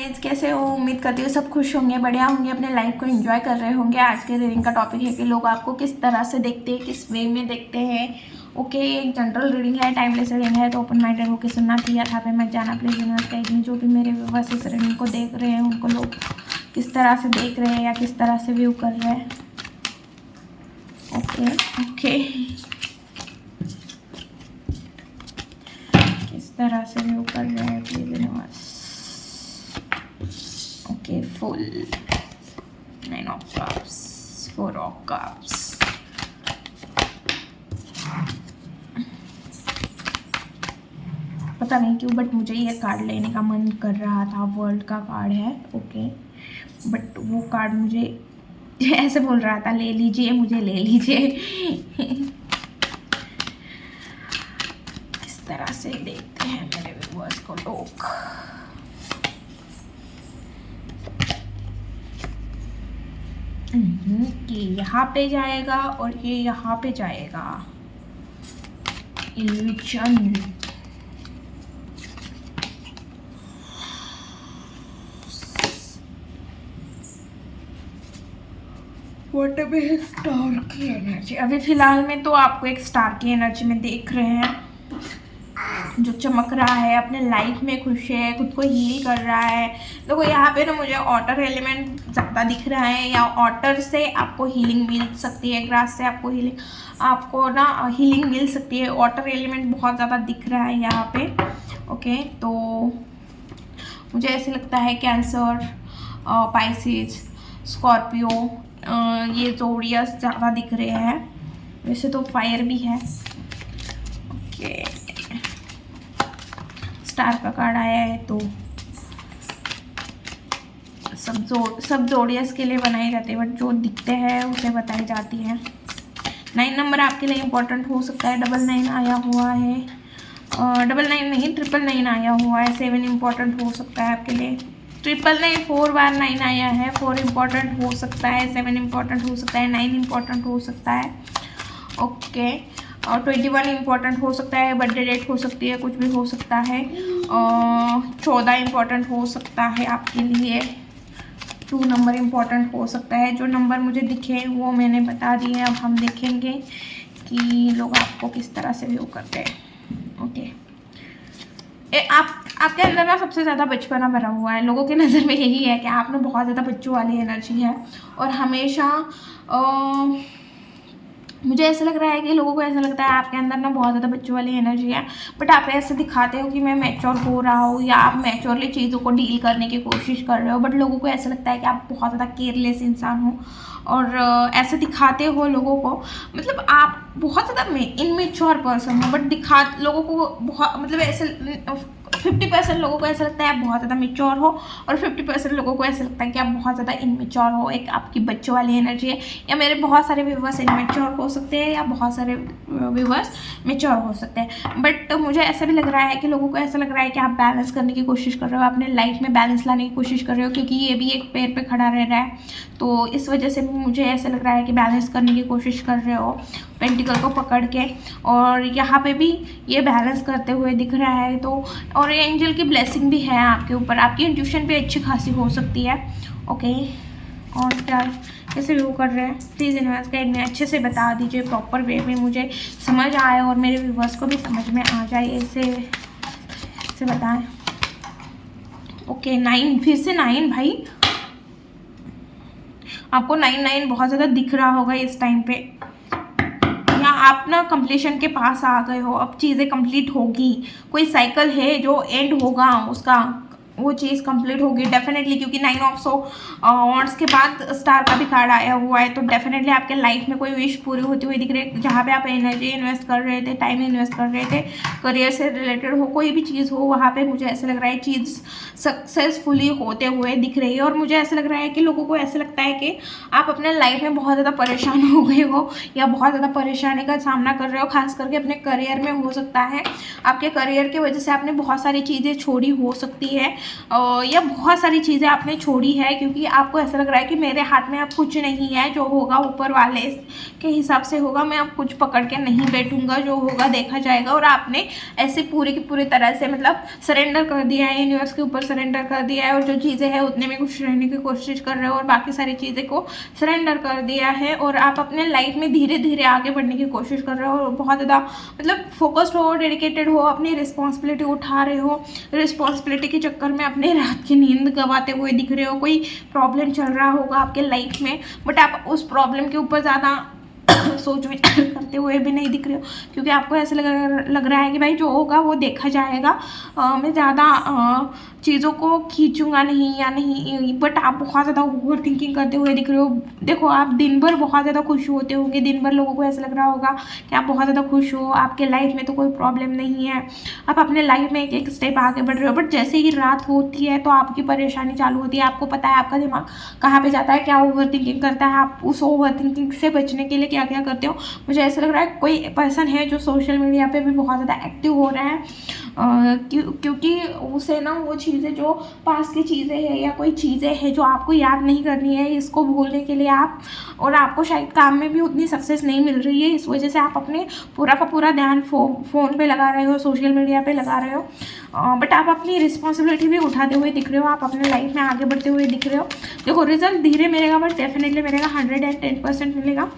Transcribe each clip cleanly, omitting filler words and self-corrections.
Guys, कैसे हो? उम्मीद करती हूँ सब खुश होंगे, बढ़िया होंगे, अपने लाइफ को एंजॉय कर रहे होंगे। आज के रीडिंग का टॉपिक है कि लोग आपको किस तरह से देखते हैं, किस वे में देखते हैं। ओके, एक जनरल रीडिंग है, टाइमलेस रीडिंग है, तो ओपन माइंडेड होकर सुनना चाहिए था। मैं जाना प्लीज यूनिवर्स गाइड में जो भी मेरे व्यूअर्स इस रीडिंग को देख रहे हैं उनको लोग किस तरह से देख रहे हैं या किस तरह से व्यू कर रहे हैं। ओके ओके, किस तरह से व्यू कर रहे हैं please universe. Okay, full 9 of cups, 4 of cups। पता नहीं क्यों बट मुझे ये कार्ड लेने का मन कर रहा था। वर्ल्ड का कार्ड है, ओके, बट वो कार्ड मुझे ऐसे बोल रहा था ले लीजिए, मुझे ले लीजिए। किस तरह से देखते हैं मेरे व्यूअर्स को लोग। कि यहाँ पे जाएगा और ये यहाँ पे जाएगा। इल्यूजन, स्टार की एनर्जी अभी फिलहाल में तो आपको एक स्टार की एनर्जी में देख रहे हैं जो चमक रहा है, अपने लाइफ में खुश है, खुद को हील कर रहा है। देखो यहाँ पे ना मुझे वाटर एलिमेंट ज़्यादा दिख रहा है, या वाटर से आपको हीलिंग मिल सकती है, ग्रास से आपको हीलिंग मिल सकती है। वाटर एलिमेंट बहुत ज़्यादा दिख रहा है यहाँ पे। ओके, तो मुझे ऐसे लगता है कैंसर, पाइसिस, स्कॉर्पियो, ये ज़ोडियस ज़्यादा दिख रहे हैं। वैसे तो फायर भी है। ओके, स्टार का कार्ड आया है तो सब जोडियस के लिए बनाए जाते हैं, बट जो दिखते हैं उसे बताई जाती है। 9 नंबर आपके लिए इम्पोर्टेंट हो सकता है। 99 आया हुआ है, 99 नहीं 999 आया हुआ है। 7 इम्पोर्टेंट हो सकता है आपके लिए। 999 4 बार 9 आया है। 4 इम्पोर्टेंट हो सकता है, 7 इम्पोर्टेंट हो सकता है, 9 इम्पोर्टेंट हो सकता है। ओके, और 21 इम्पोर्टेंट हो सकता है, बर्थडे डेट हो सकती है, कुछ भी हो सकता है। 14 इम्पोर्टेंट हो सकता है आपके लिए। 2 नंबर इम्पोर्टेंट हो सकता है। जो नंबर मुझे दिखे वो मैंने बता दिए। अब हम देखेंगे कि लोग आपको किस तरह से व्यू करते हैं। ओके, आपके अंदर ना सबसे ज़्यादा बचपना भरा हुआ है। लोगों की नज़र में यही है कि आप में बहुत ज़्यादा बच्चों वाली एनर्जी है, और हमेशा मुझे ऐसा लग रहा है कि लोगों को ऐसा लगता है आपके अंदर ना बहुत ज़्यादा बच्चों वाली एनर्जी है, बट आप ऐसे दिखाते हो कि मैं मैच्योर हो रहा हूँ, या आप मैच्योरली चीज़ों को डील करने की कोशिश कर रहे हो, बट लोगों को ऐसा लगता है कि आप बहुत ज़्यादा केयरलेस इंसान हो, और ऐसे दिखाते हो लोगों को। मतलब आप बहुत ज़्यादा इनमेच्योर पर्सन हो, बट लोगों को बहुत, मतलब ऐसे 50% लोगों को ऐसा लगता है आप बहुत ज़्यादा मेच्योर हो, और 50% लोगों को ऐसा लगता है कि आप बहुत ज़्यादा इनमेच्योर हो। एक आपकी बच्चों वाली एनर्जी है, या मेरे बहुत सारे व्यूवर्स इनमेच्योर हो सकते हैं, या बहुत सारे व्यूवर्स मेच्योर हो सकते हैं। बट मुझे ऐसा भी लग रहा है कि लोगों को ऐसा लग रहा है कि आप बैलेंस करने की कोशिश कर रहे हो, अपने लाइफ में बैलेंस लाने की कोशिश कर रहे हो, क्योंकि ये भी एक पैर पर खड़ा रह रहा है, तो इस वजह से मुझे ऐसा लग रहा है कि बैलेंस करने की कोशिश कर रहे हो पेंटिकल को पकड़ के, और यहाँ पे भी ये बैलेंस करते हुए दिख रहा है। तो और एंजल की ब्लेसिंग भी है आपके ऊपर, आपकी इंट्यूशन भी अच्छी खासी हो सकती है। ओके, और क्या कैसे व्यू कर रहे हैं प्लीज़ यूनिवर्स गाइड में अच्छे से बता दीजिए, प्रॉपर वे में मुझे समझ आए और मेरे व्यूवर्स को भी समझ में आ जाए, ऐसे बताएं। ओके, 9 फिर से 9 भाई, आपको 9 बहुत ज़्यादा दिख रहा होगा इस टाइम पे, या आप ना कंप्लीशन के पास आ गए हो, अब चीज़ें कंप्लीट होगी। कोई साइकिल है जो एंड होगा उसका, वो चीज़ कंप्लीट होगी डेफिनेटली, क्योंकि 9 ऑफ वांड्स के बाद स्टार का भी कार्ड आया हुआ है, तो डेफिनेटली आपके लाइफ में कोई विश पूरी होती हुई दिख रही है। जहाँ पे आप एनर्जी इन्वेस्ट कर रहे थे, टाइम इन्वेस्ट कर रहे थे, करियर से रिलेटेड हो, कोई भी चीज़ हो, वहाँ पे मुझे ऐसा लग रहा है चीज़ सक्सेसफुली होते हुए दिख रही है। और मुझे ऐसा लग रहा है कि लोगों को ऐसा लगता है कि आप अपने लाइफ में बहुत ज़्यादा परेशान हो गए हो, या बहुत ज़्यादा परेशानी का सामना कर रहे हो, खास करके अपने करियर में हो सकता है। आपके करियर की वजह से आपने बहुत सारी चीज़ें छोड़ी हो सकती है, या बहुत सारी चीज़ें आपने छोड़ी है, क्योंकि आपको ऐसा लग रहा है कि मेरे हाथ में अब कुछ नहीं है, जो होगा ऊपर वाले के हिसाब से होगा, मैं अब कुछ पकड़ के नहीं बैठूंगा, जो होगा देखा जाएगा। और आपने ऐसे पूरी की पूरी तरह से मतलब सरेंडर कर दिया है, यूनिवर्स के ऊपर सरेंडर कर दिया है, और जो चीज़ें हैं उतने में खुश रहने की कोशिश कर रहे हो, और बाकी सारी चीज़ें को सरेंडर कर दिया है, और आप अपने लाइफ में धीरे धीरे आगे बढ़ने की कोशिश कर रहे हो, और बहुत ज़्यादा मतलब फोकस्ड हो, डेडिकेटेड हो, अपनी रिस्पॉन्सिबिलिटी उठा रहे हो। रिस्पॉन्सिबिलिटी के चक्कर में अपने रात की नींद गंवाते हुए दिख रहे हो। कोई प्रॉब्लम चल रहा होगा आपके लाइफ में, बट आप उस प्रॉब्लम के ऊपर ज़्यादा सोच विचार करते हुए भी नहीं दिख रहे हो, क्योंकि आपको ऐसा लग रहा है कि भाई जो होगा वो देखा जाएगा। मैं ज़्यादा चीज़ों को खींचूंगा नहीं या नहीं, बट आप बहुत ज़्यादा ओवर थिंकिंग करते हुए दिख रहे हो। देखो, आप दिन भर बहुत ज़्यादा खुश होते होंगे, दिन भर लोगों को ऐसा लग रहा होगा कि आप बहुत ज़्यादा खुश हो, आपके लाइफ में तो कोई प्रॉब्लम नहीं है, आप अपने लाइफ में एक एक स्टेप आगे बढ़ रहे हो। बट जैसे ही रात होती है तो आपकी परेशानी चालू होती है। आपको पता है आपका दिमाग कहाँ पे जाता है, क्या ओवर थिंकिंग करता है, आप उस ओवर थिंकिंग से बचने के लिए क्या क्या करते हो। मुझे ऐसा लग रहा है कोई पर्सन है जो सोशल मीडिया पे भी बहुत ज़्यादा एक्टिव हो रहा है, क्योंकि उसे ना वो चीज़ें जो पास की चीज़ें हैं या कोई चीज़ें हैं जो आपको याद नहीं करनी है, इसको भूलने के लिए आप, और आपको शायद काम में भी उतनी सक्सेस नहीं मिल रही है, इस वजह से आप अपने पूरा का पूरा ध्यान फ़ोन पे लगा रहे हो, सोशल मीडिया पे लगा रहे हो। बट आप अपनी रिस्पॉन्सिबिलिटी भी उठाते हुए दिख रहे हो, आप अपने लाइफ में आगे बढ़ते हुए दिख रहे हो। देखो, रिजल्ट धीरे मिलेगा बट डेफिनेटली मिलेगा, 110% मिलेगा।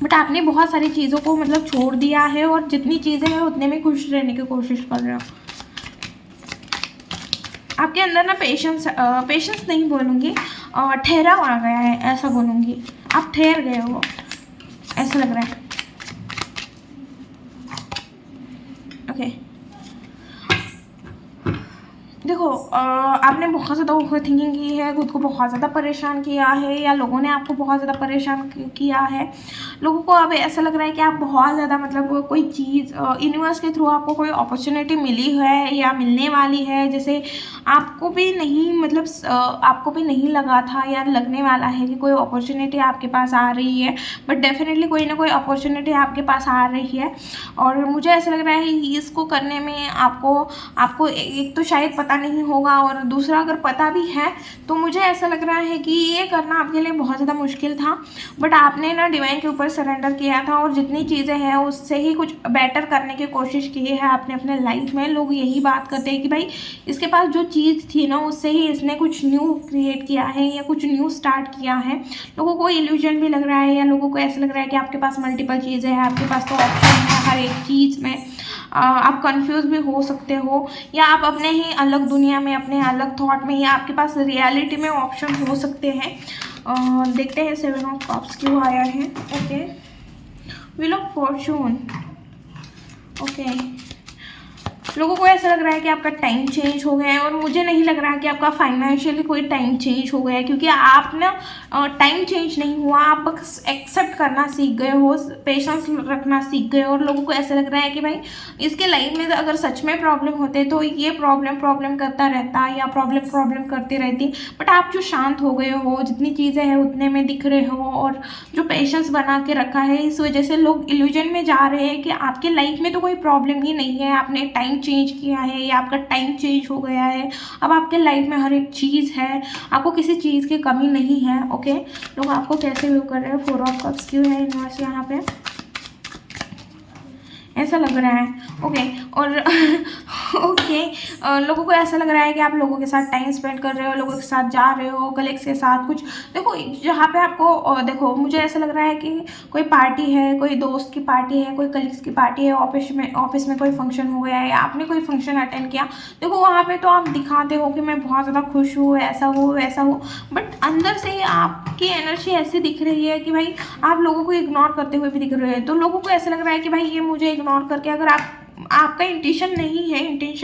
बट आपने बहुत सारी चीज़ों को मतलब छोड़ दिया है, और जितनी चीज़ें हैं उतने में खुश रहने की कोशिश कर रहे हो। आपके अंदर ना पेशेंस नहीं बोलूँगी, ठहराव आ गया है ऐसा बोलूँगी। आप ठहर गए हो ऐसा लग रहा है। ओके, देखो, आपने बहुत ज़्यादा ओवर थिंकिंग की है, खुद को बहुत ज़्यादा परेशान किया है, या लोगों ने आपको बहुत ज़्यादा परेशान किया है। लोगों को अब ऐसा लग रहा है कि आप बहुत ज़्यादा मतलब कोई चीज़ यूनिवर्स के थ्रू आपको कोई अपॉर्चुनिटी मिली है या मिलने वाली है, जैसे आपको भी नहीं मतलब आपको भी नहीं लगा था या लगने वाला है कि कोई अपॉर्चुनिटी आपके पास आ रही है, बट डेफिनेटली कोई ना कोई अपॉर्चुनिटी आपके पास आ रही है। और मुझे ऐसा लग रहा है इसको करने में आपको एक तो शायद पता नहीं होगा, और दूसरा अगर पता भी है तो मुझे ऐसा लग रहा है कि ये करना आपके लिए बहुत ज़्यादा मुश्किल था, बट आपने ना डिवाइन के ऊपर सरेंडर किया था, और जितनी चीज़ें हैं उससे ही कुछ बेटर करने की कोशिश की है आपने अपने लाइफ में। लोग यही बात करते हैं कि भाई इसके पास जो चीज़ थी ना उससे ही इसने कुछ न्यू क्रिएट किया है या कुछ न्यू स्टार्ट किया है। लोगों को इल्यूजन भी लग रहा है, या लोगों को ऐसा लग रहा है कि आपके पास मल्टीपल चीज़ें हैं, आपके पास तो ऑप्शन है हर एक चीज़ में। आप कंफ्यूज भी हो सकते हो, या आप अपने ही अलग दुनिया में, अपने अलग थॉट में, या आपके पास रियलिटी में ऑप्शन हो सकते हैं। देखते हैं 7 ऑफ कप्स क्यों आया है। Okay, wheel of Fortune. Okay, लोगों को ऐसा लग रहा है कि आपका टाइम चेंज हो गया है, और मुझे नहीं लग रहा कि आपका फाइनेंशियली कोई टाइम चेंज हो गया है, क्योंकि आप ना टाइम चेंज नहीं हुआ, आप बस एक्सेप्ट करना सीख गए हो, पेशेंस रखना सीख गए हो। और लोगों को ऐसा लग रहा है कि भाई इसके लाइफ में अगर सच में प्रॉब्लम होते तो ये प्रॉब्लम करता रहता, या प्रॉब्लम करती रहती, बट आप जो शांत हो गए हो, जितनी चीज़ें हैं उतने में दिख रहे हो, और जो पेशेंस बना के रखा है, इस वजह से लोग इल्यूजन में जा रहे हैं कि आपके लाइफ में तो कोई प्रॉब्लम ही नहीं है, आपने टाइम चेंज किया है या आपका टाइम चेंज हो गया है, अब आपके लाइफ में हर एक चीज़ है, आपको किसी चीज़ की कमी नहीं है। ओके, लोग आपको कैसे व्यू कर रहे हैं। 4 ऑफ कप्स क्यों है यूनिवर्स यहाँ पे, ऐसा लग रहा है। ओके, और ओके, लोगों को ऐसा लग रहा है कि आप लोगों के साथ टाइम स्पेंड कर रहे हो, लोगों के साथ जा रहे हो, कलीग्स के साथ कुछ। देखो, जहाँ पे आपको देखो, मुझे ऐसा लग रहा है कि कोई पार्टी है, कोई दोस्त की पार्टी है, कोई कलीग्स की पार्टी है, ऑफिस में कोई फंक्शन हो गया है, या आपने कोई फंक्शन अटेंड किया। देखो, वहाँ पे तो आप दिखाते हो कि मैं बहुत ज़्यादा खुश हूँ, ऐसा हो वैसा हो, बट अंदर से आपकी एनर्जी ऐसी दिख रही है कि भाई आप लोगों को इग्नोर करते हुए भी दिख रहे हैं। तो लोगों को ऐसा लग रहा है कि भाई ये मुझे इग्नोर करके, अगर आपका इंटेंशन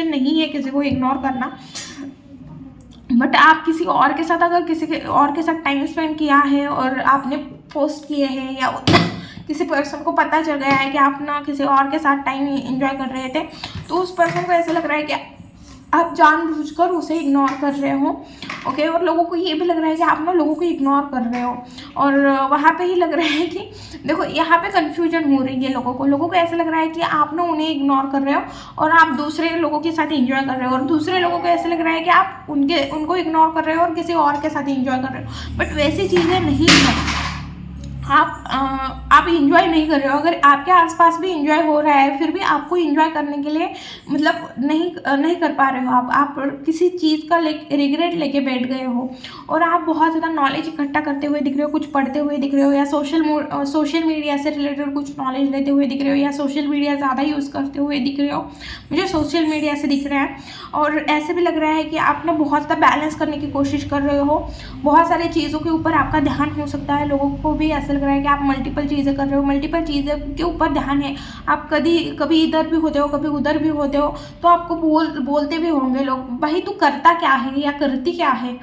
नहीं है किसी को इग्नोर करना, बट आप किसी और के साथ, अगर किसी और के साथ टाइम स्पेंड किया है और आपने पोस्ट किए हैं, या किसी पर्सन को पता चल गया है कि आप ना किसी और के साथ टाइम एंजॉय कर रहे थे, तो उस पर्सन को ऐसा लग रहा है कि आप जानबूझकर उसे इग्नोर कर रहे हो। ओके, और लोगों को ये भी लग रहा है कि आप ना लोगों को इग्नोर कर रहे हो, और वहाँ पे ही लग रहा है कि देखो यहाँ पे कन्फ्यूजन हो रही है लोगों को ऐसा लग रहा है कि आप ना उन्हें इग्नोर कर रहे हो और आप दूसरे लोगों के साथ एंजॉय कर रहे हो, और दूसरे लोगों को ऐसा लग रहा है कि आप उनको इग्नोर कर रहे हो और किसी और के साथ एंजॉय कर रहे हो। बट वैसी चीज़ें नहीं है। आप इंजॉय नहीं कर रहे हो। अगर आपके आसपास भी इंजॉय हो रहा है फिर भी आपको इंजॉय करने के लिए मतलब नहीं कर पा रहे हो। आप किसी चीज़ का रिग्रेट लेके बैठ गए हो, और आप बहुत ज़्यादा नॉलेज इकट्ठा करते हुए दिख रहे हो, कुछ पढ़ते हुए दिख रहे हो, या सोशल मीडिया से रिलेटेड कुछ नॉलेज लेते हुए दिख रहे हो, या सोशल मीडिया ज़्यादा यूज़ करते हुए दिख रहे हो। मुझे सोशल मीडिया से दिख रहा है, और ऐसे भी लग रहा है कि आप ना बहुत ज़्यादा बैलेंस करने की कोशिश कर रहे हो। बहुत सारी चीज़ों के ऊपर आपका ध्यान हो सकता है। लोगों को भी ऐसा लग रहा है कि आप मल्टीपल चीज़ें कर रहे हो, मल्टीपल चीज़ें के ऊपर ध्यान है। आप कभी इधर भी होते हो, कभी उधर भी होते हो, तो आपको बोलते भी होंगे लोग, भाई तू करता क्या है या करती क्या है,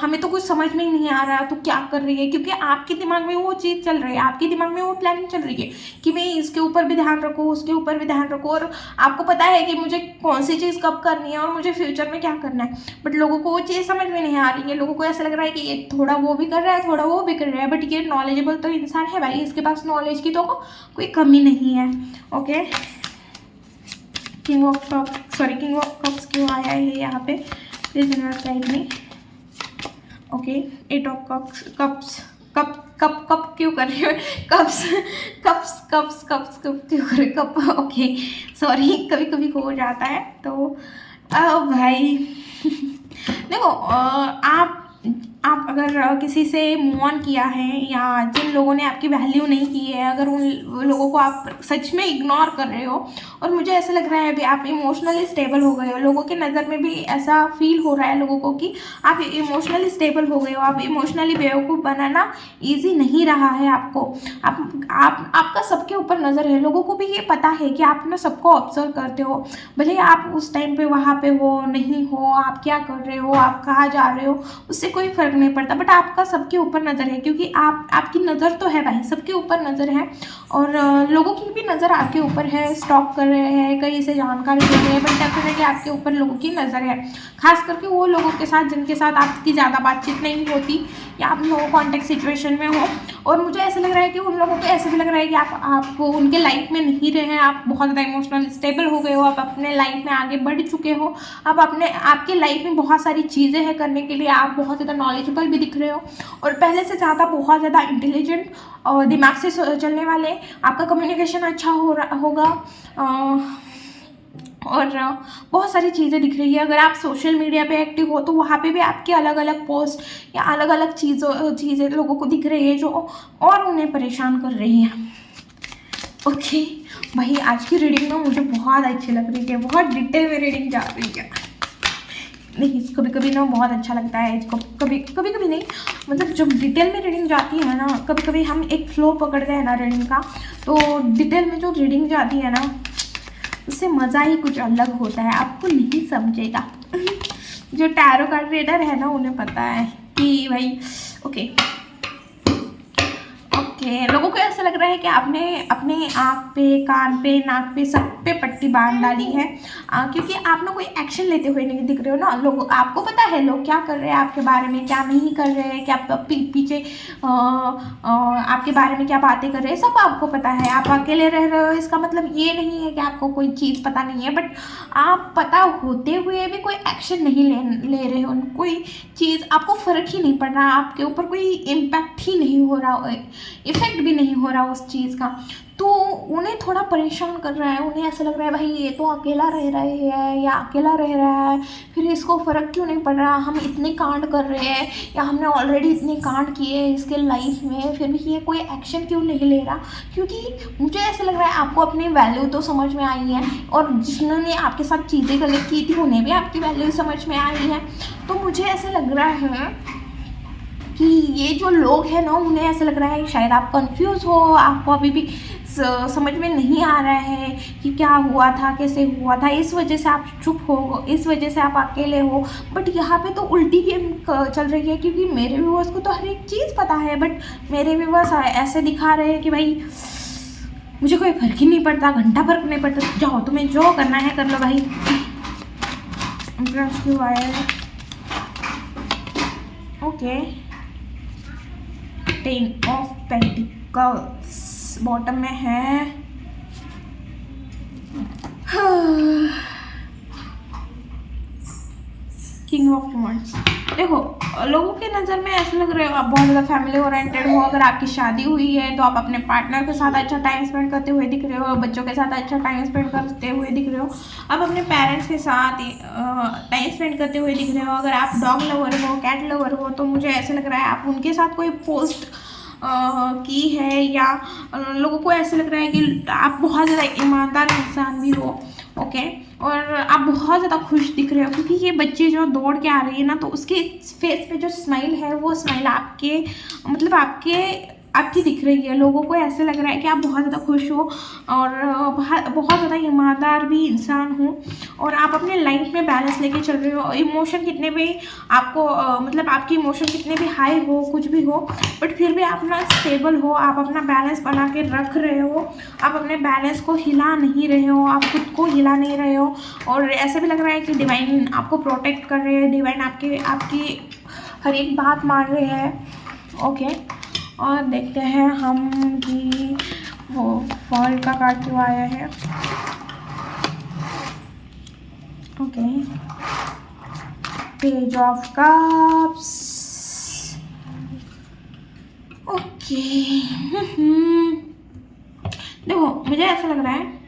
हमें तो कुछ समझ में ही नहीं आ रहा तू क्या कर रही है। क्योंकि आपके दिमाग में वो चीज़ चल रही है, आपके दिमाग में वो प्लानिंग चल रही है कि मैं इसके ऊपर भी ध्यान रखूँ, उसके ऊपर भी ध्यान रखूँ, और आपको पता है कि मुझे कौन सी चीज़ कब करनी है और मुझे फ्यूचर में क्या करना है। बट लोगों को वो चीज़ समझ में नहीं आ रही है। लोगों को ऐसा लग रहा है कि ये थोड़ा वो भी कर रहा है, थोड़ा वो भी कर रहा है, बट ये नॉलेजेबल तो इंसान है भाई, इसके पास नॉलेज की तो कोई कमी नहीं है। ओके, किंग ऑफ कप्स क्यों आया है यहाँ पे, प्लीज इन्वेस्टाइड me. Okay, 8 of cups cup क्यों कर रही हो, कप्स क्यों कर रही कप। ओके सॉरी, कभी कभी हो जाता है तो भाई देखो, आप अगर किसी से मूव ऑन किया है, या जिन लोगों ने आपकी वैल्यू नहीं की है, अगर उन लोगों को आप सच में इग्नोर कर रहे हो, और मुझे ऐसा लग रहा है अभी आप इमोशनली स्टेबल हो गए हो, लोगों के नज़र में भी ऐसा फील हो रहा है लोगों को कि आप इमोशनली स्टेबल हो गए हो। आप इमोशनली बेवकूफ़ बनाना ईजी नहीं रहा है आपको। आपका सबके ऊपर नज़र है, लोगों को भी ये पता है कि आप ना सबको ऑब्जर्व करते हो, भले आप उस टाइम पे वहाँ पे हो नहीं हो, आप क्या कर रहे हो, आप कहाँ जा रहे हो, उससे कोई फर्क नहीं पड़ता। बट आपका सबके ऊपर नज़र है, क्योंकि आपकी नज़र तो है भाई, सबके ऊपर नज़र है, और लोगों की भी नज़र आपके ऊपर है। स्टॉक कर रहे हैं, कहीं से जानकारी ले रहे हैं, बट डेफिनेटली आपके ऊपर लोगों की नज़र है, खास करके वो लोगों के साथ जिनके साथ आपकी ज़्यादा बातचीत नहीं होती, या आप नो कॉन्टेक्ट सिचुएशन में हो। और मुझे ऐसा लग रहा है कि उन लोगों को ऐसे भी लग रहा है कि आप उनके लाइफ में नहीं रहे हैं, आप बहुत ज़्यादा इमोशनल स्टेबल हो गए हो, आप अपने लाइफ में आगे बढ़ चुके हो, आप आपके लाइफ में बहुत सारी चीज़ें हैं करने के लिए, आप बहुत ज़्यादा नॉलेजेबल भी दिख रहे हो, और पहले से ज़्यादा बहुत ज़्यादा इंटेलिजेंट और दिमाग से चलने वाले, आपका कम्युनिकेशन अच्छा होगा, और बहुत सारी चीज़ें दिख रही है। अगर आप सोशल मीडिया पे एक्टिव हो तो वहाँ पे भी आपकी अलग अलग पोस्ट या अलग अलग चीज़ें लोगों को दिख रही है जो और उन्हें परेशान कर रही है। ओके भाई, आज की रीडिंग ना मुझे बहुत अच्छी लग रही है, बहुत डिटेल में रीडिंग जा रही है। नहीं, कभी कभी ना बहुत अच्छा लगता है इसको, कभी नहीं, मतलब जब डिटेल में रीडिंग जाती है ना, कभी कभी हम एक फ्लो पकड़ते हैं ना रीडिंग का, तो डिटेल में जो रीडिंग जाती है ना उससे मज़ा ही कुछ अलग होता है। आपको नहीं समझेगा जो टैरो कार्ड रीडर है ना उन्हें पता है कि भाई ओके, लोगों को ऐसा लग रहा है कि आपने अपने आँख पे, कान पे, नाक पे, सब पे पट्टी बांध डाली है, क्योंकि आप ना कोई एक्शन लेते हुए नहीं दिख रहे हो ना। लोग, आपको पता है लोग क्या कर रहे हैं आपके बारे में, क्या नहीं कर रहे हैं, क्या पीछे आपके बारे में क्या बातें कर रहे हैं, सब आपको पता है। आप अकेले रह रहे हो, इसका मतलब ये नहीं है कि आपको कोई चीज़ पता नहीं है, बट आप पता होते हुए भी कोई एक्शन नहीं ले रहे हो, कोई चीज़ आपको फ़र्क ही नहीं पड़ रहा, आपके ऊपर कोई इम्पैक्ट ही नहीं हो रहा, इफेक्ट भी नहीं हो रहा उस चीज़ का, तो उन्हें थोड़ा परेशान कर रहा है। उन्हें ऐसा लग रहा है भाई ये तो अकेला रह रहे हैं या अकेला रह रहा है, फिर इसको फ़र्क क्यों नहीं पड़ रहा, हम इतने कांड कर रहे हैं या हमने ऑलरेडी इतने कांड किए इसके लाइफ में, फिर भी ये कोई एक्शन क्यों नहीं ले रहा। क्योंकि मुझे ऐसा लग रहा है आपको अपनी वैल्यू तो समझ में आई है, और जिन्होंने आपके साथ चीज़ें गलत की थी उन्हें भी आपकी वैल्यू समझ में आई है। तो मुझे ऐसा लग रहा है कि ये जो लोग हैं ना उन्हें ऐसा लग रहा है शायद आप कंफ्यूज हो, आपको अभी भी समझ में नहीं आ रहा है कि क्या हुआ था, कैसे हुआ था, इस वजह से आप चुप हो, इस वजह से आप अकेले हो। बट यहाँ पे तो उल्टी गेम चल रही है, क्योंकि मेरे व्यूअर्स को तो हर एक चीज़ पता है, बट मेरे व्यूअर्स ऐसे दिखा रहे हैं कि भाई मुझे कोई फ़र्क ही नहीं पड़ता, घंटा फर्क नहीं पड़ता, जाओ तुम्हें जो करना है कर लो भाई। ब्रश क्यों आया है? ओके, 10 ऑफ पेंटिकल्स बॉटम में है। King of wands. देखो, लोगों के नज़र में ऐसा लग रहा है आप बहुत ज़्यादा फैमिली ओरिएंटेड हो। अगर आपकी शादी हुई है तो आप अपने पार्टनर के साथ अच्छा टाइम स्पेंड करते हुए दिख रहे हो, बच्चों के साथ अच्छा टाइम स्पेंड करते हुए दिख रहे हो, आप अपने पेरेंट्स के साथ टाइम स्पेंड करते हुए दिख रहे हो। अगर आप डॉग लवर हो, कैट लवर हो, तो मुझे ऐसा लग रहा है आप उनके साथ कोई पोस्ट की है, या लोगों को ऐसा लग रहा है कि आप बहुत ज़्यादा ईमानदार इंसान भी हो। ओके, और आप बहुत ज़्यादा खुश दिख रहे हो क्योंकि ये बच्ची जो दौड़ के आ रही है ना, तो उसके फेस पे जो स्माइल है वो स्माइल आपके मतलब आपकी दिख रही है। लोगों को ऐसे लग रहा है कि आप बहुत ज़्यादा खुश हो और बहुत ज़्यादा ईमानदार भी इंसान हो, और आप अपने लाइफ में बैलेंस लेके चल रहे हो। इमोशन कितने भी आपको मतलब आपकी इमोशन कितने भी हाई हो, कुछ भी हो, बट फिर भी आप ना स्टेबल हो, आप अपना बैलेंस बना के रख रहे हो, आप अपने बैलेंस को हिला नहीं रहे हो, आप खुद को हिला नहीं रहे हो। और ऐसे भी लग रहा है कि डिवाइन आपको प्रोटेक्ट कर रहे हैं, डिवाइन आपकी हर एक बात मान रहे हैं। ओके, और देखते हैं हम कि वो फॉल का कार्ड क्यों आया है। Okay, page of cups. Okay, देखो मुझे ऐसा लग रहा है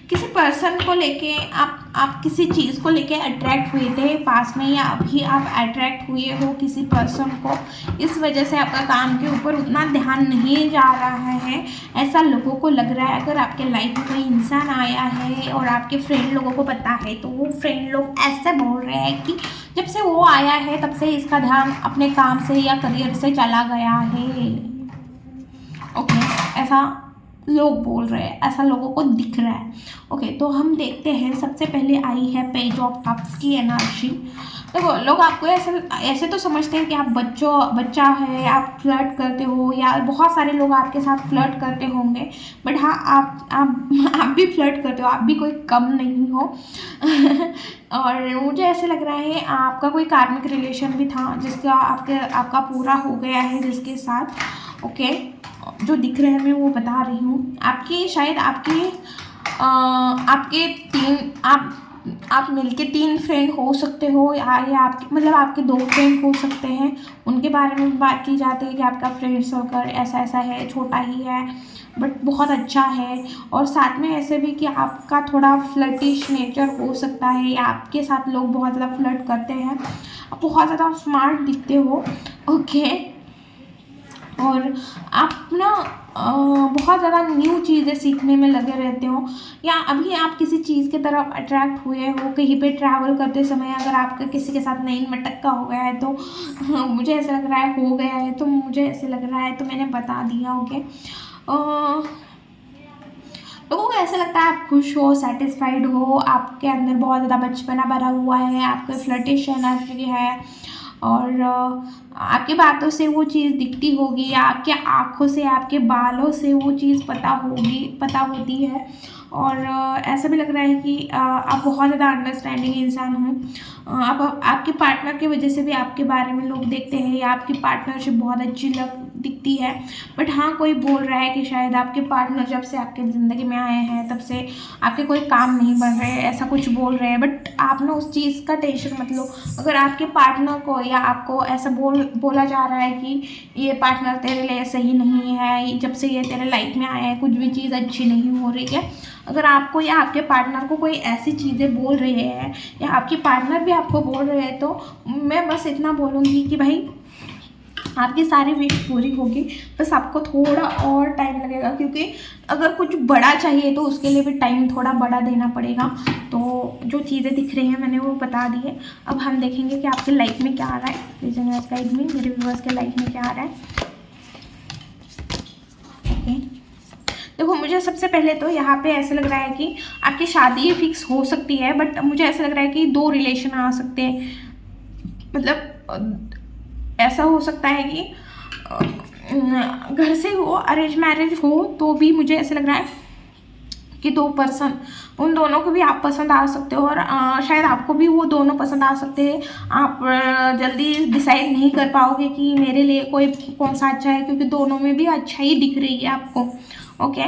किसी पर्सन को लेके आप किसी चीज़ को लेके अट्रैक्ट हुए थे पास में, या अभी आप अट्रैक्ट हुए हो किसी पर्सन को, इस वजह से आपका काम के ऊपर उतना ध्यान नहीं जा रहा है, ऐसा लोगों को लग रहा है। अगर आपके लाइफ में कोई इंसान आया है और आपके फ्रेंड लोगों को पता है, तो वो फ्रेंड लोग ऐसे बोल रहे हैं कि जब से वो आया है तब से इसका ध्यान अपने काम से या करियर से चला गया है। ओके, ऐसा लोग बोल रहे हैं, ऐसा लोगों को दिख रहा है। ओके, तो हम देखते हैं। सबसे पहले आई है पेज ऑफ कप्स की एनर्जी। देखो, लोग आपको ऐसे तो समझते हैं कि आप बच्चा है, आप फ्लर्ट करते हो, या बहुत सारे लोग आपके साथ फ्लर्ट करते होंगे, बट हाँ, आप भी फ्लर्ट करते हो, आप भी कोई कम नहीं हो। और मुझे ऐसे लग रहा है आपका कोई कार्मिक रिलेशन भी था जिसका आपका पूरा हो गया है जिसके साथ। ओके, जो दिख रहे हैं मैं वो बता रही हूँ। आपकी शायद आपके आप मिलके 3 फ्रेंड हो सकते हो, या आपके मतलब आपके 2 फ्रेंड हो सकते हैं। उनके बारे में बात की जाती है कि आपका फ्रेंड सर्कल ऐसा है, छोटा ही है बट बहुत अच्छा है। और साथ में ऐसे भी कि आपका थोड़ा फ्लर्टिश नेचर हो सकता है, या आपके साथ लोग बहुत ज़्यादा फ्लर्ट करते हैं, आप बहुत ज़्यादा स्मार्ट दिखते हो। ओके, और आप ना बहुत ज़्यादा न्यू चीज़ें सीखने में लगे रहते हो, या अभी आप किसी चीज़ की तरफ अट्रैक्ट हुए हो। कहीं पे ट्रैवल करते समय अगर आपका किसी के साथ नई मटक्का हो गया है, तो मुझे ऐसा लग रहा है हो गया है, तो मुझे ऐसे लग रहा है, तो मैंने बता दिया। ओके, लोगों को ऐसा लगता है आप खुश हो, सेटिस्फाइड हो, आपके अंदर बहुत ज़्यादा बचपना भरा हुआ है, आपके फ्लर्टिश एनर्जी है, और आपकी बातों से वो चीज़ दिखती होगी, या आपके आँखों से, आपके बालों से वो चीज़ पता होती है। और ऐसा भी लग रहा है कि आप बहुत ज़्यादा अंडरस्टैंडिंग इंसान हो। आपके पार्टनर की वजह से भी आपके बारे में लोग देखते हैं, या आपकी पार्टनरशिप बहुत अच्छी दिखती है। बट हाँ, कोई बोल रहा है कि शायद आपके पार्टनर जब से आपके ज़िंदगी में आए हैं तब से आपके कोई काम नहीं बन रहे, ऐसा कुछ बोल रहे हैं। बट आप ना उस चीज़ का टेंशन मत लो। अगर आपके पार्टनर को या आपको ऐसा बोला जा रहा है कि ये पार्टनर तेरे लिए सही नहीं है, जब से ये तेरे लाइफ में आया है कुछ भी चीज़ अच्छी नहीं हो रही है, अगर आपको या आपके पार्टनर को कोई ऐसी चीज़ें बोल रहे हैं, या आपके पार्टनर भी आपको बोल रहे हैं, तो मैं बस इतना बोलूँगी कि भाई आपकी सारी विश पूरी होगी, बस आपको थोड़ा और टाइम लगेगा, क्योंकि अगर कुछ बड़ा चाहिए तो उसके लिए भी टाइम थोड़ा बड़ा देना पड़ेगा। तो जो चीज़ें दिख रही हैं मैंने वो बता दी है। अब हम देखेंगे कि आपके लाइफ में क्या आ रहा है। प्लीज़ यूनिवर्स गाइड मी, मेरे व्यूअर्स के लाइफ में क्या आ रहा है। ओके, देखो, मुझे सबसे पहले तो यहाँ पे ऐसा लग रहा है कि आपकी शादी फिक्स हो सकती है, बट मुझे ऐसा लग रहा है कि 2 रिलेशन आ सकते हैं। मतलब ऐसा हो सकता है कि घर से हो, अरेंज मैरिज हो, तो भी मुझे ऐसा लग रहा है कि दो पर्सन, उन दोनों को भी आप पसंद आ सकते हो और शायद आपको भी वो दोनों पसंद आ सकते हैं। आप जल्दी डिसाइड नहीं कर पाओगे कि मेरे लिए कोई कौन सा अच्छा है, क्योंकि दोनों में भी अच्छाई दिख रही है आपको। ओके।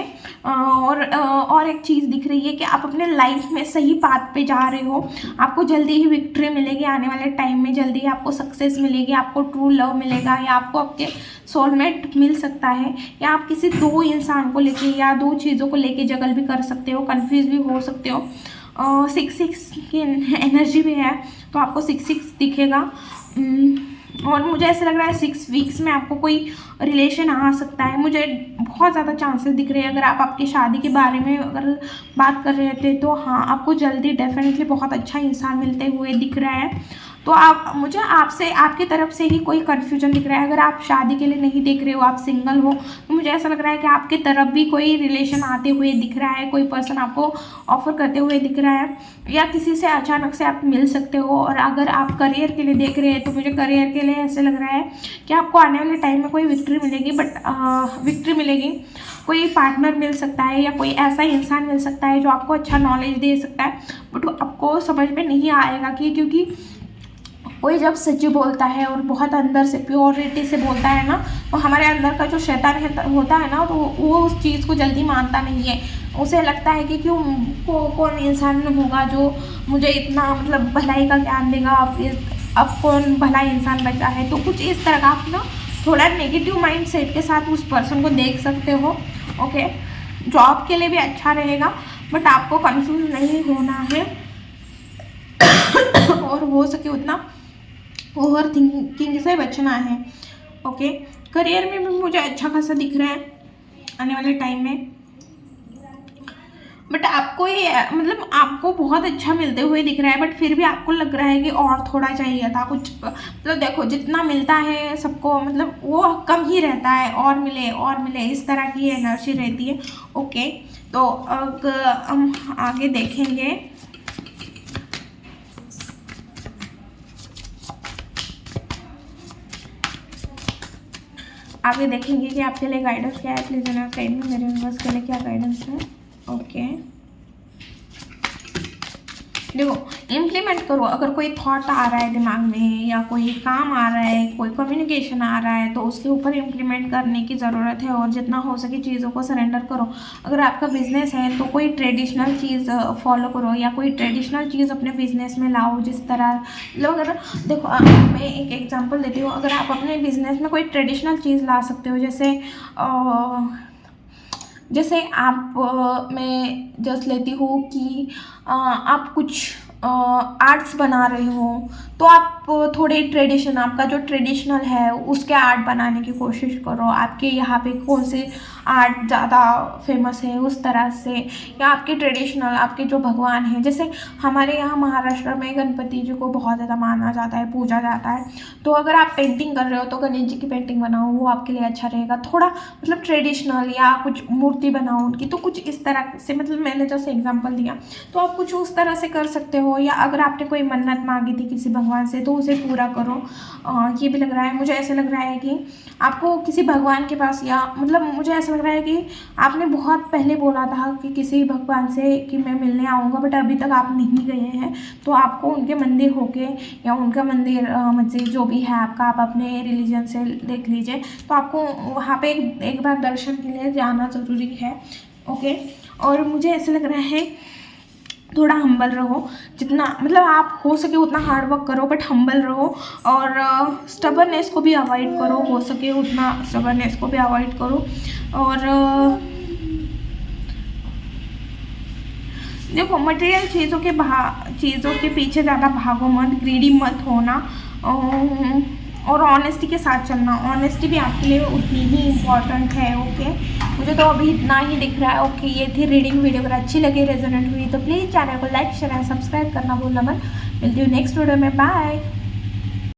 और एक चीज़ दिख रही है कि आप अपने लाइफ में सही पाथ पे जा रहे हो। आपको जल्दी ही विक्ट्री मिलेगी आने वाले टाइम में, जल्दी ही आपको सक्सेस मिलेगी, आपको ट्रू लव मिलेगा, या आपको आपके सोलमेट मिल सकता है, या आप किसी दो इंसान को लेके या दो चीज़ों को लेके जगल भी कर सकते हो, कंफ्यूज भी हो सकते हो। 6 की एनर्जी भी है, तो आपको 6 दिखेगा। और मुझे ऐसा लग रहा है 6 वीक्स में आपको कोई रिलेशन आ सकता है। मुझे बहुत ज़्यादा चांसेस दिख रहे हैं। अगर आप आपकी शादी के बारे में अगर बात कर रहे थे तो हाँ, आपको जल्दी डेफिनेटली बहुत अच्छा इंसान मिलते हुए दिख रहा है। तो मुझे आपसे, आपकी तरफ से ही कोई कन्फ्यूजन दिख रहा है। अगर आप शादी के लिए नहीं देख रहे हो, आप सिंगल हो, तो मुझे ऐसा लग रहा है कि आपकी तरफ भी कोई रिलेशन आते हुए दिख रहा है, कोई पर्सन आपको ऑफर करते हुए दिख रहा है, या किसी से अचानक से आप मिल सकते हो। और अगर आप करियर के लिए देख रहे हैं तो मुझे करियर के लिए ऐसे लग रहा है कि आपको आने वाले टाइम में कोई विक्ट्री मिलेगी, विक्ट्री मिलेगी, कोई पार्टनर मिल सकता है, या कोई ऐसा इंसान मिल सकता है जो आपको अच्छा नॉलेज दे सकता है। बट आपको समझ में नहीं आएगा कि, क्योंकि कोई जब सच्ची बोलता है और बहुत अंदर से प्योरिटी से बोलता है ना, तो हमारे अंदर का जो शैतान होता है ना, तो वो उस चीज़ को जल्दी मानता नहीं है। उसे लगता है कि क्यों कौन इंसान होगा जो मुझे इतना मतलब भलाई का ज्ञान देगा, अब कौन भला इंसान बचा है। तो कुछ इस तरह का आप ना थोड़ा नेगेटिव माइंड सेट के साथ उस पर्सन को देख सकते हो। ओके। जॉब के लिए भी अच्छा रहेगा, बट आपको कंफ्यूज नहीं होना है और हो सके उतना ओवर थिंकिंग से बचना है। ओके। करियर में भी मुझे अच्छा खासा दिख रहा है आने वाले टाइम में, बट आपको ये मतलब आपको बहुत अच्छा मिलते हुए दिख रहा है, बट फिर भी आपको लग रहा है कि और थोड़ा चाहिए था कुछ। मतलब देखो, जितना मिलता है सबको, मतलब वो कम ही रहता है, और मिले और मिले, इस तरह की एनर्जी रहती है। ओके। तो अब हम आगे देखेंगे। आगे देखेंगे कि आपके लिए गाइडेंस क्या है। प्लीज़ इनर साइड में मेरे यूनिवर्स के लिए क्या गाइडेंस है। ओके। देखो, इम्प्लीमेंट करो। अगर कोई थॉट आ रहा है दिमाग में, या कोई काम आ रहा है, कोई कम्युनिकेशन आ रहा है, तो उसके ऊपर इम्प्लीमेंट करने की ज़रूरत है, और जितना हो सके चीज़ों को सरेंडर करो। अगर आपका बिजनेस है तो कोई ट्रेडिशनल चीज़ फॉलो करो, या कोई ट्रेडिशनल चीज़ अपने बिजनेस में लाओ। जिस तरह मतलब, अगर देखो मैं एक एग्जांपल देती हूँ। अगर आप अपने बिजनेस में कोई ट्रेडिशनल चीज़ ला सकते हो, जैसे आप मैं जस्ट लेती हूँ कि आप कुछ आर्ट्स बना रहे हो, तो आप थोड़े ट्रेडिशन, आपका जो ट्रेडिशनल है उसके आर्ट बनाने की कोशिश करो। आपके यहाँ पे कौन से आर्ट ज़्यादा फेमस है उस तरह से, या आपके ट्रेडिशनल, आपके जो भगवान हैं, जैसे हमारे यहाँ महाराष्ट्र में गणपति जी को बहुत ज़्यादा माना जाता है, पूजा जाता है। तो अगर आप पेंटिंग कर रहे हो तो गणेश जी की पेंटिंग बनाओ, वो आपके लिए अच्छा रहेगा। थोड़ा मतलब ट्रेडिशनल, या कुछ मूर्ति बनाओ उनकी, तो कुछ इस तरह से, मतलब मैंने जैसे एग्जाम्पल दिया, तो आप कुछ उस तरह से कर सकते हो। या अगर आपने कोई मन्नत मांगी थी किसी भगवान से, तो उसे पूरा करो। ये भी लग रहा है, मुझे ऐसे लग रहा है कि आपको किसी भगवान के पास, या मतलब मुझे ऐसा लग रहा है कि आपने बहुत पहले बोला था कि किसी भगवान से कि मैं मिलने आऊँगा, बट अभी तक आप नहीं गए हैं। तो आपको उनके मंदिर होके, या उनका मंदिर मस्जिद जो भी है आपका, आप अपने रिलीजन से देख लीजिए, तो आपको वहाँ पे एक बार दर्शन के लिए जाना ज़रूरी है। ओके। और मुझे ऐसे लग रहा है थोड़ा हम्बल रहो, जितना मतलब आप हो सके उतना हार्ड वर्क करो, बट हम्बल रहो। और स्टबरनेस को भी अवॉइड करो, हो सके उतना स्टबरनेस को भी अवॉइड करो। और देखो, मटेरियल चीज़ों के पीछे ज़्यादा भागो मत, ग्रीडी मत होना, और ऑनेस्टी के साथ चलना। ऑनेस्टी भी आपके लिए उतनी ही इम्पॉर्टेंट है। ओके। मुझे तो अभी इतना ही दिख रहा है। ओके। ये थी रीडिंग। वीडियो अगर अच्छी लगी, रेजोनेट हुई, तो प्लीज़ चैनल को लाइक, शेयर एंड सब्सक्राइब करना भूलना मत। मिलती हूँ नेक्स्ट वीडियो में। बाय।